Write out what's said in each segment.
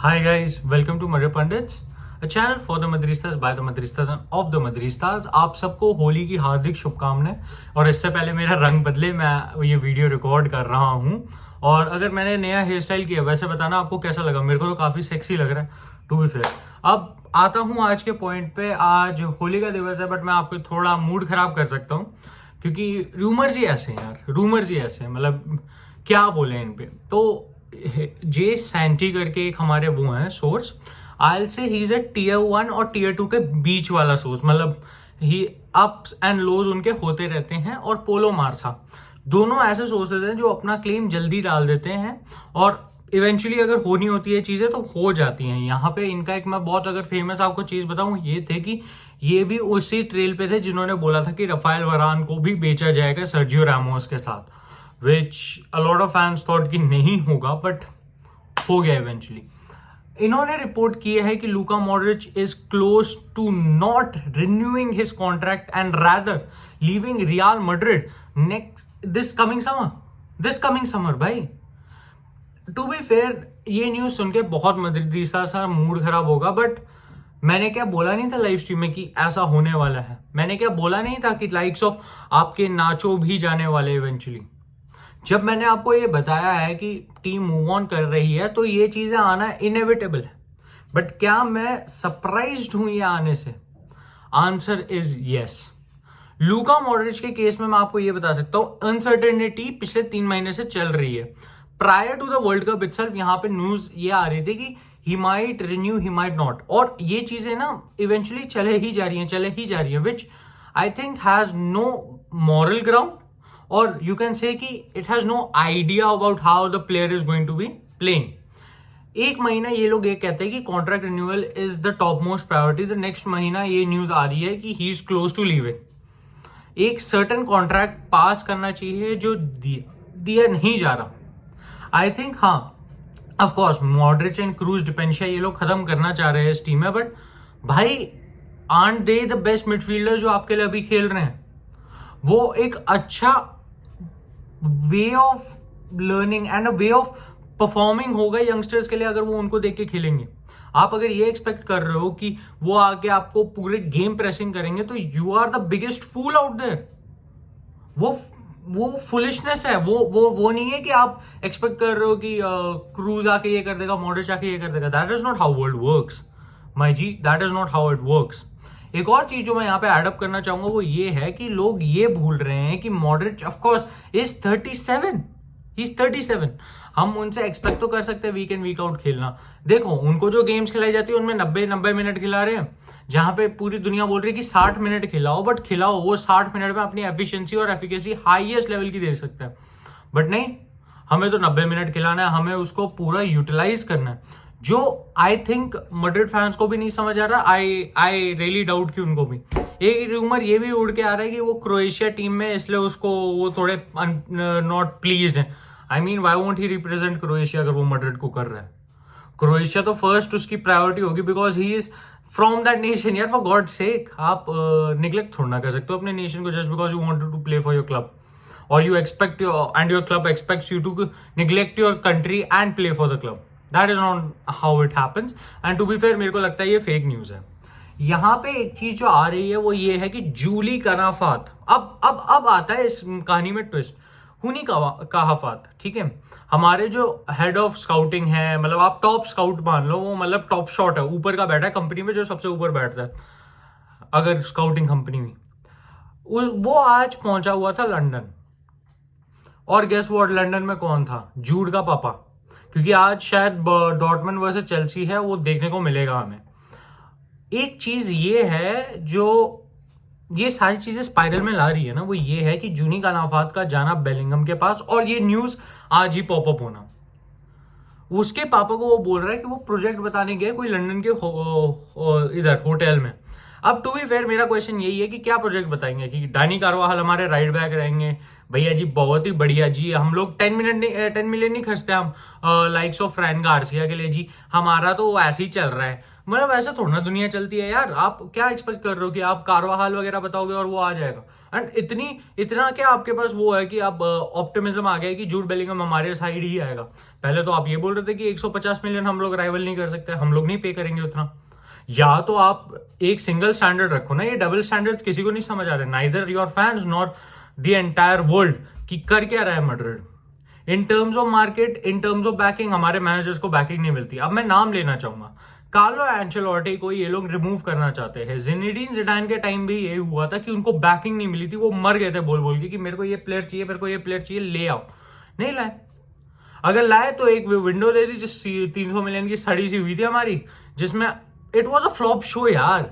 Hi guys, welcome to Madrid Pundits, a channel for the Madristas by the Madristas and of the Madristas। आप सबको होली की हार्दिक शुभकामनाएं। और इससे पहले मेरा रंग बदले मैं ये वीडियो रिकॉर्ड कर रहा हूँ। और अगर मैंने नया हेयर स्टाइल किया, वैसे बताना आपको कैसा लगा। मेरे को तो काफ़ी सेक्सी लग रहा है टू बी फेयर। अब आता हूँ आज के पॉइंट पे। आज होली का दिवस है, बट मैं आपको थोड़ा मूड खराब कर सकता हूँ क्योंकि रूमर्स ही ऐसे हैं यार, रूमर्स ही ऐसे हैं, मतलब क्या बोले इन पे। तो जे सैंटी करके एक हमारे वो हैं सोर्स, आई से ही इज ए टीयर 1 और टीयर 2 के बीच वाला सोर्स, मतलब ही अप्स एंड लोज उनके होते रहते हैं। और पोलो मार्सा दोनों ऐसे सोर्सेज हैं जो अपना क्लेम जल्दी डाल देते हैं और इवेंचुअली अगर होनी होती है चीजें तो हो जाती हैं। यहाँ पे इनका एक मैं बहुत अगर फेमस आपको चीज बताऊं, ये थे कि ये भी उसी ट्रेल पे थे जिन्होंने बोला था कि रफाएल वरान को भी बेचा जाएगा सर्जियो रामोस के साथ, which a lot of fans thought कि नहीं होगा, बट हो गया इवेंचुअली। इन्होंने रिपोर्ट किया है कि Luka Modric is close to not renewing his contract and rather leaving Real Madrid next this coming summer. भाई टू बी फेयर, ये न्यूज सुन के बहुत मदरिस्ता सा मूड खराब होगा, बट मैंने क्या बोला नहीं था लाइव स्ट्रीम में कि ऐसा होने वाला है। मैंने क्या बोला नहीं था कि लाइक्स ऑफ आपके नाचो भी जाने वाले इवेंचुअली। जब मैंने आपको ये बताया है कि टीम मूव ऑन कर रही है तो ये चीजें आना इनएविटेबल है, बट क्या मैं सरप्राइज्ड हूं ये आने से? Answer is yes. Luka Modric के केस में मैं आपको ये बता सकता हूं, अनसर्टेनिटी पिछले 3 महीने से चल रही है। Prior to the World Cup itself यहाँ पे न्यूज ये आ रही थी कि he might renew, he might not, और ये चीजें ना इवेंचुअली चले ही जा रही है which I think has no moral ground, और यू कैन से कि it has no idea about how the player is going to be playing. एक महीना ये लोग ये कहते हैं कि contract renewal is the top most priority, the next महीना ये न्यूज आ रही है कि he is close to leaving. एक सर्टन कॉन्ट्रैक्ट पास करना चाहिए जो दिया नहीं जा रहा। आई थिंक हाँ, of course Modric and Kroos डिपेंशिया ये लोग खत्म करना चाह रहे हैं इस टीम में, बट भाई art they the best midfielder जो आपके लिए अभी खेल रहे हैं? वो एक अच्छा way of learning and a way of performing होगा यंगस्टर्स के लिए अगर वो उनको देख के खेलेंगे। आप अगर ये एक्सपेक्ट कर रहे हो कि वो आके आपको पूरे गेम प्रेसिंग करेंगे तो you are the biggest fool out there. वो फुलिशनेस है, वो नहीं है कि आप एक्सपेक्ट कर रहे हो कि क्रूज आके ये कर देगा, मॉड्रिच आके ये कर देगा। That is not how world works my ji, that is not how it works. एक और चीज जो मैं यहाँ पे एडअप करना चाहूंगा वो ये है कि लोग ये भूल रहे हैं कि Modric of course is 37, he is 37। हम उनसे एक्सपेक्ट तो कर सकते हैं वीक इन वीक आउट खेलना। देखो उनको जो गेम्स खिलाई जाती है उनमें 90 मिनट खिला रहे हैं, जहां पे पूरी दुनिया बोल रही है कि 60 मिनट खिलाओ, बट खिलाओ वो 60 मिनट में अपनी एफिशिएंसी और एफिकेसी हाईएस्ट लेवल की दे सकते हैं। बट नहीं, हमें तो 90 मिनट खिलाना है, हमें उसको पूरा यूटिलाइज करना है, जो आई थिंक मैड्रिड फैंस को भी नहीं समझ आ रहा। आई रियली डाउट कि उनको भी। एक रूमर ये भी उड़ के आ रहा है कि वो क्रोएशिया टीम में इसलिए उसको वो थोड़े नॉट प्लीज्ड है। I mean why won't he represent Croatia अगर वो मैड्रिड को कर रहा है? क्रोएशिया तो फर्स्ट उसकी प्रायोरिटी होगी because he is from that nation. यार फॉर गॉड सेक, आप निग्लेक्ट थोड़ा ना कर सकते हो अपने नेशन को just because you wanted to play for your club, और you expect and your club expects you to neglect your country and play for the club. That is not how it happens, and to be fair मेरे को लगता है ये fake news है। यहाँ पे एक चीज जो आ रही है वो ये है कि जूली कनाफात, अब आता है इस कहानी में ट्विस्ट। हुनी कहाफात, ठीक है, हमारे जो हेड ऑफ स्काउटिंग है, मतलब आप टॉप स्काउट मान लो, वो मतलब टॉप शॉट है, ऊपर का बैठा है कंपनी में, जो सबसे ऊपर बैठता है अगर स्काउटिंग कंपनी में। वो आज पहुंचा हुआ था लंदन, और गेस व्हाट, लंदन में कौन था? जूड का पापा, क्योंकि आज शायद डॉर्टमंड वर्सेस चेल्सी है, वो देखने को मिलेगा हमें। एक चीज ये है जो ये सारी चीजें स्पाइरल में ला रही है ना, वो ये है कि जूनी कनाफात का जाना बेलिंगम के पास, और ये न्यूज आज ही पॉपअप होना। उसके पापा को वो बोल रहा है कि वो प्रोजेक्ट बताने गए कोई लंदन के इधर होटल में। अब टू बी फेयर मेरा क्वेश्चन यही है कि क्या प्रोजेक्ट बताएंगे कि डानी कारवाहल हमारे राइट बैक रहेंगे? भैया जी बहुत ही बढ़िया जी, हम लोग 10 मिलियन नहीं खर्चते हम लाइक्स ऑफ फ्रैन गार्सिया के लिए जी, हमारा तो ऐसे ही चल रहा है। मतलब ऐसा थोड़ा ना दुनिया चलती है यार। आप क्या एक्सपेक्ट कर रहे हो कि आप कारवाहाल वगैरह बताओगे और वो आ जाएगा? एंड इतना क्या आपके पास वो है कि आप ऑप्टिमिज्म आ गया कि जूड बेलिंगम हमारे साइड ही आएगा? पहले तो आप ये बोल रहे थे कि 150 मिलियन हम लोग राइवल नहीं कर सकते, हम लोग नहीं पे करेंगे उतना। या तो आप एक सिंगल स्टैंडर्ड रखो ना, ये डबल स्टैंडर्ड्स किसी को नहीं समझ आ रहे, neither your fans nor the entire world, कि कर क्या रहा है Madrid in terms of market, in terms of banking. हमारे मैनेजर्स को बैकिंग नहीं मिलती। अब मैं नाम लेना चाहूंगा, कार्लो एंचेलोटी को ये लोग रिमूव करना चाहते हैं। जिनेडिन जिडान के टाइम भी यही हुआ था कि उनको बैकिंग नहीं मिली थी, वो मर गए थे बोल बोल के कि मेरे को ये प्लेयर चाहिए, मेरे को ये प्लेयर चाहिए, ले आओ। नहीं लाए। अगर लाए तो एक विंडो दे दी जिस 300 मिलियन की सड़ी सी हुई थी हमारी, जिसमें it was a flop show यार।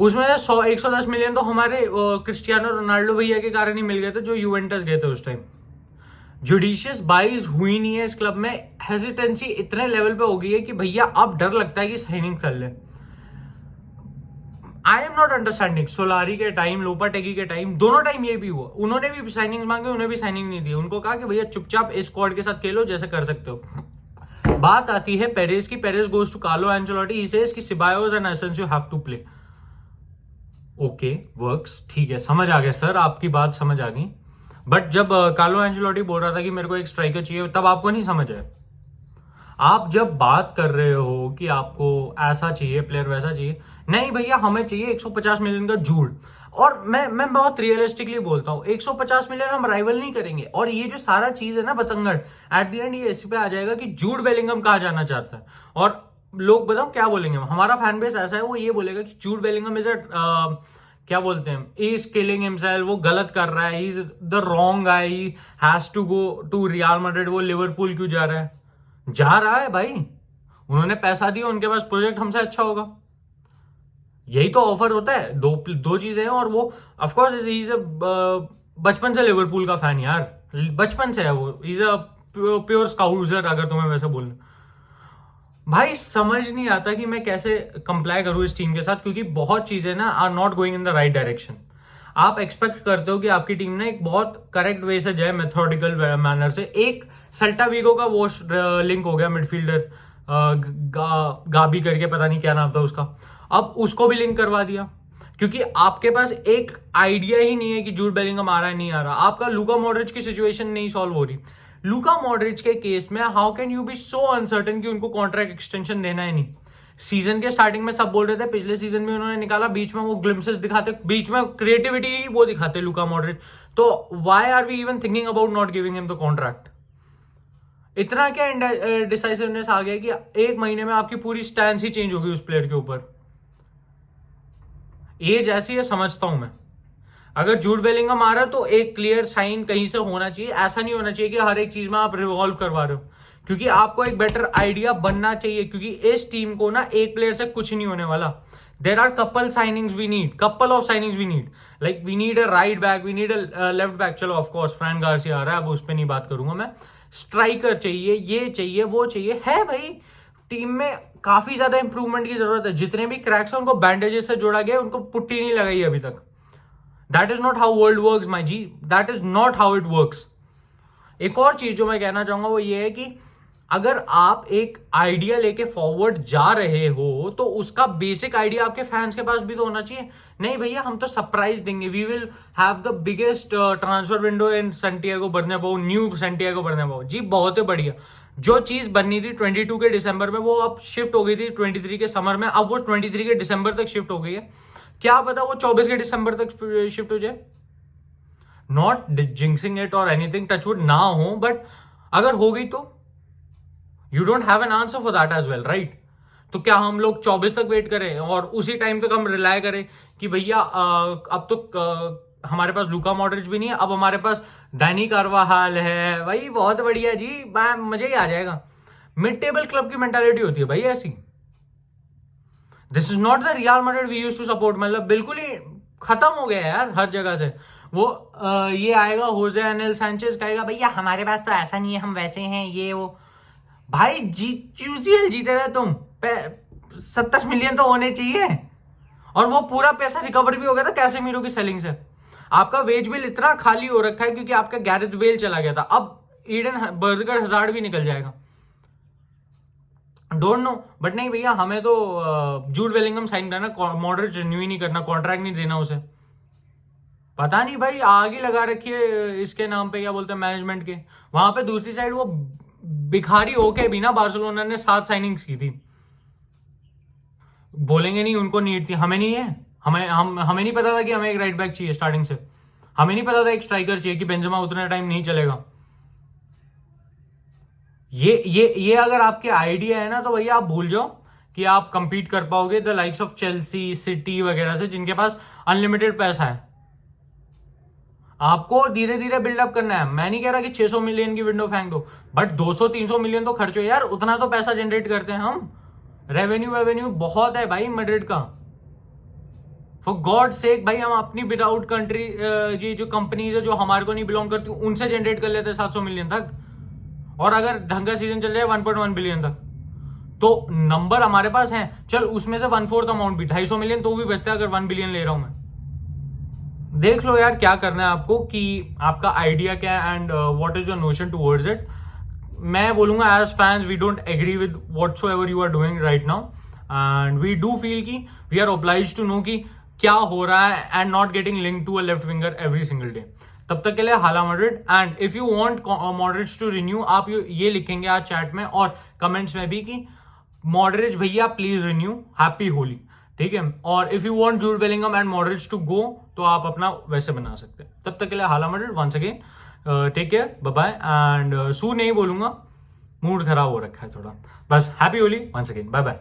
उसमें 110 मिलियन तो हमारे क्रिस्टियानो रोनाल्डो भैया के कारण ही मिल गए थे, जो यूवेंटस गए थे उस टाइम। जुडिशियस बाइज हुई नहीं है इस क्लब में। हेजिटेंसी इतने लेवल पे हो गई है कि भैया अब डर लगता है कि साइनिंग कर ले। I am not understanding. Solari के टाइम, लोपाटेगी के टाइम, दोनों टाइम ये भी हुआ। उन्होंने भी साइनिंग मांगे, उन्हें भी साइनिंग नहीं दी। उनको कहा कि भैया चुपचाप इस स्क्वाड के साथ खेलो जैसे कर सकते हो। बात आती है पेरेज की। Perez goes to Carlo Ancelotti. He says कि Ceballos and Asensio have to play. Okay, works, ठीक है, समझ आ गया सर, आपकी बात समझ आ गई। बट जब कार्लो एंचेलोटी बोल रहा था कि मेरे को एक स्ट्राइकर चाहिए, तब आपको नहीं समझ आया। आप जब बात कर रहे हो कि आपको ऐसा चाहिए प्लेयर, वैसा चाहिए, नहीं भैया हमें चाहिए 150 मिलियन का जूड। और मैं बहुत रियलिस्टिकली बोलता हूँ, 150 मिलियन हम राइवल नहीं करेंगे। और ये जो सारा चीज है ना बतंगड़, एट द एंड ये इसी पे आ जाएगा कि जूड बेलिंगम कहा जाना चाहता है। और लोग बताओ क्या बोलेंगे, हमारा फैन बेस ऐसा है, वो ये बोलेगा कि जूड बेलिंगम इज अ क्या बोलते हैं, इज किलिंग हिमसेल्फ, वो गलत कर रहा है, is the wrong guy, he has to go to Real Madrid, वो लिवरपूल क्यों जा रहा है? जा रहा है भाई, उन्होंने पैसा दिया, उनके पास प्रोजेक्ट हमसे अच्छा होगा। यही तो ऑफर होता है। दो चीजें हैं। और वो ऑफकोर्स इज अ बचपन से लिवरपूल का फैन यार, बचपन से है वो। इज अ प्योर स्काउजर, अगर तुम्हें वैसे बोलना। भाई समझ नहीं आता कि मैं कैसे कंप्लाई करूं इस टीम के साथ, क्योंकि बहुत चीजें ना are not going in the right direction. आप एक्सपेक्ट करते हो कि आपकी टीम ना एक बहुत करेक्ट वे से जाए, मेथोडिकल मैनर से। एक सेल्टा वीगो का वो लिंक हो गया मिडफील्डर, गाबी करके, पता नहीं क्या नाम था उसका, अब उसको भी लिंक करवा दिया। क्योंकि आपके पास एक आइडिया ही नहीं है कि जूड बेलिंगम आ रहा है नहीं आ रहा। आपका लूका मॉड्रिच की सिचुएशन नहीं सॉल्व हो रही। लूका मॉड्रिच के केस में how can you be so uncertain कि उनको कॉन्ट्रैक्ट एक्सटेंशन देना है नहीं? सीजन के स्टार्टिंग में सब बोल रहे थे, पिछले सीजन में उन्होंने निकाला, बीच में वो ग्लिम्सेस दिखाते, बीच में क्रिएटिविटी ही वो दिखाते लूका मॉड्रिच। तो why are we even thinking about not giving him the contract? इतना क्या डिसाइसिवनेस आ गया कि एक महीने में आपकी पूरी स्टैंस ही चेंज होगी उस प्लेयर के ऊपर। एज ऐसी है, समझता हूं मैं। अगर जूड बेलिंगम आ रहा है तो एक क्लियर साइन कहीं से होना चाहिए। ऐसा नहीं होना चाहिए कि हर एक चीज में आप रिवॉल्व करवा रहे हो, क्योंकि आपको एक बेटर आइडिया बनना चाहिए। क्योंकि इस टीम को ना एक प्लेयर से कुछ नहीं होने वाला। There are couple signings we need, couple of signings we need. Like we need a right back, we need a left back. चलो ऑफकोर्स फ्रैंक गार्सिया आ रहा है, अब उस पर नहीं बात करूंगा मैं। स्ट्राइकर चाहिए, ये चाहिए, वो चाहिए, है भाई। टीम में काफी ज्यादा इंप्रूवमेंट की जरूरत है। जितने भी क्रैक्स हैं उनको बैंडेजेस से जोड़ा गया, उनको पुट्टी नहीं लगाई अभी तक। That is not how world works my G, that is not how it works. एक और चीज जो मैं कहना चाहूंगा वो ये है कि अगर आप एक आइडिया लेके फॉरवर्ड जा रहे हो तो उसका बेसिक आइडिया आपके फैंस के पास भी तो होना चाहिए। नहीं भैया हम तो सरप्राइज देंगे, we will have the biggest transfer window in Santiago Bernabeu, new Santiago Bernabeu. जी बहुत ही बढ़िया। जो चीज बननी थी 22 के दिसंबर में, वो अब शिफ्ट हो गई थी 23 के समर में, अब वो 23 के दिसंबर तक शिफ्ट हो गई है। क्या पता वो 24 के दिसंबर तक शिफ्ट हो जाए। Not jinxing it or anything, touch wood ना हो, बट अगर हो गई तो you don't have an answer for that as well, right? तो क्या हम लोग 24 तक वेट करें और उसी टाइम तक हम रिलाय करें कि भैया अब तो हमारे पास लूका मॉड्रिच भी नहीं है, अब हमारे पास डैनी कार्वाहाल है। भाई बहुत बढ़िया जी, मजा ही आ जाएगा। मिड टेबल क्लब की मेंटालिटी होती है भाई ऐसी। This is not the Real Madrid we used to support. मतलब बिल्कुल ही खत्म हो गया यार हर जगह से। वो ये आएगा होजे एनेल सैंचेज कहेगा भैया हमारे पास तो ऐसा नहीं है, हम वैसे हैं, ये वो। भाई यूसीएल जीते हुए तुम 70 मिलियन तो होने चाहिए। और वो पूरा पैसा रिकवर भी हो गया था कैसेमीरो की सेलिंग से। आपका वेज बिल इतना खाली हो रखा है क्योंकि आपका गैरेथ बेल चला गया था। अब ईडन बर्गर हजार्ड भी निकल जाएगा। डोंट नो, बट नहीं भैया, हमें तो जूड बेलिंगम साइन करना, मॉडरेट रिन्यू ही नहीं करना, कॉन्ट्रैक्ट नहीं देना उसे। पता नहीं भाई, आग ही लगा रखी है इसके नाम पे, क्या बोलते हैं, मैनेजमेंट के। वहां पे दूसरी साइड वो भिखारी होके भी ना बार्सिलोना ने 7 साइनिंग्स की थी। बोलेंगे नहीं उनको नीड थी, हमें नहीं है। हमें नहीं पता था कि हमें एक राइट बैक चाहिए स्टार्टिंग से। हमें नहीं पता था एक स्ट्राइकर चाहिए, कि बेंजेमा उतना टाइम नहीं चलेगा। ये अगर आपके आइडिया है ना, तो भैया आप भूल जाओ कि आप कंपीट कर पाओगे the likes of Chelsea, city वगैरह से, जिनके पास अनलिमिटेड पैसा है। आपको धीरे धीरे बिल्डअप करना है। मैं नहीं कह रहा कि 600 मिलियन की विंडो फेंक दो, बट 200-300 मिलियन तो खर्च हो यार, उतना तो पैसा जनरेट करते हैं हम। रेवेन्यू बहुत है भाई मैड्रिड का। फॉर गॉड सेक भाई, हम अपनी विदाउट कंट्री, ये जो कंपनीज है जो हमारे को नहीं बिलोंग करती, उनसे जनरेट कर लेते हैं 700 मिलियन तक। और अगर ढंग का सीजन चल रहा है 1.1 बिलियन तक, तो नंबर हमारे पास है। चल उसमें से 1/4 अमाउंट भी 250 मिलियन तो भी बचता है, अगर 1 बिलियन ले रहा हूं मैं। देख लो यार क्या करना है आपको, कि आपका आइडिया क्या है and what is your notion towards it. मैं बोलूंगा as fans we don't agree with whatsoever you are doing right now, and we do feel कि we are obliged to know कि क्या हो रहा है, and not getting link to a left winger every single day. तब तक के लिए Hala Madrid, and if you want Modric's to renew, आप ये लिखेंगे आज चैट में और कमेंट्स में भी कि मॉडरेट्स भैया प्लीज रिन्यू, हैप्पी होली, ठीक है। और if you want Jude Bellingham and moderates to go, तो आप अपना वैसे बना सकते हैं। तब तक के लिए Hala Madrid, once again take care, bye bye, and so नहीं बोलूंगा, मूड खराब हो रखा है थोड़ा, बस happy Holi once again, bye bye.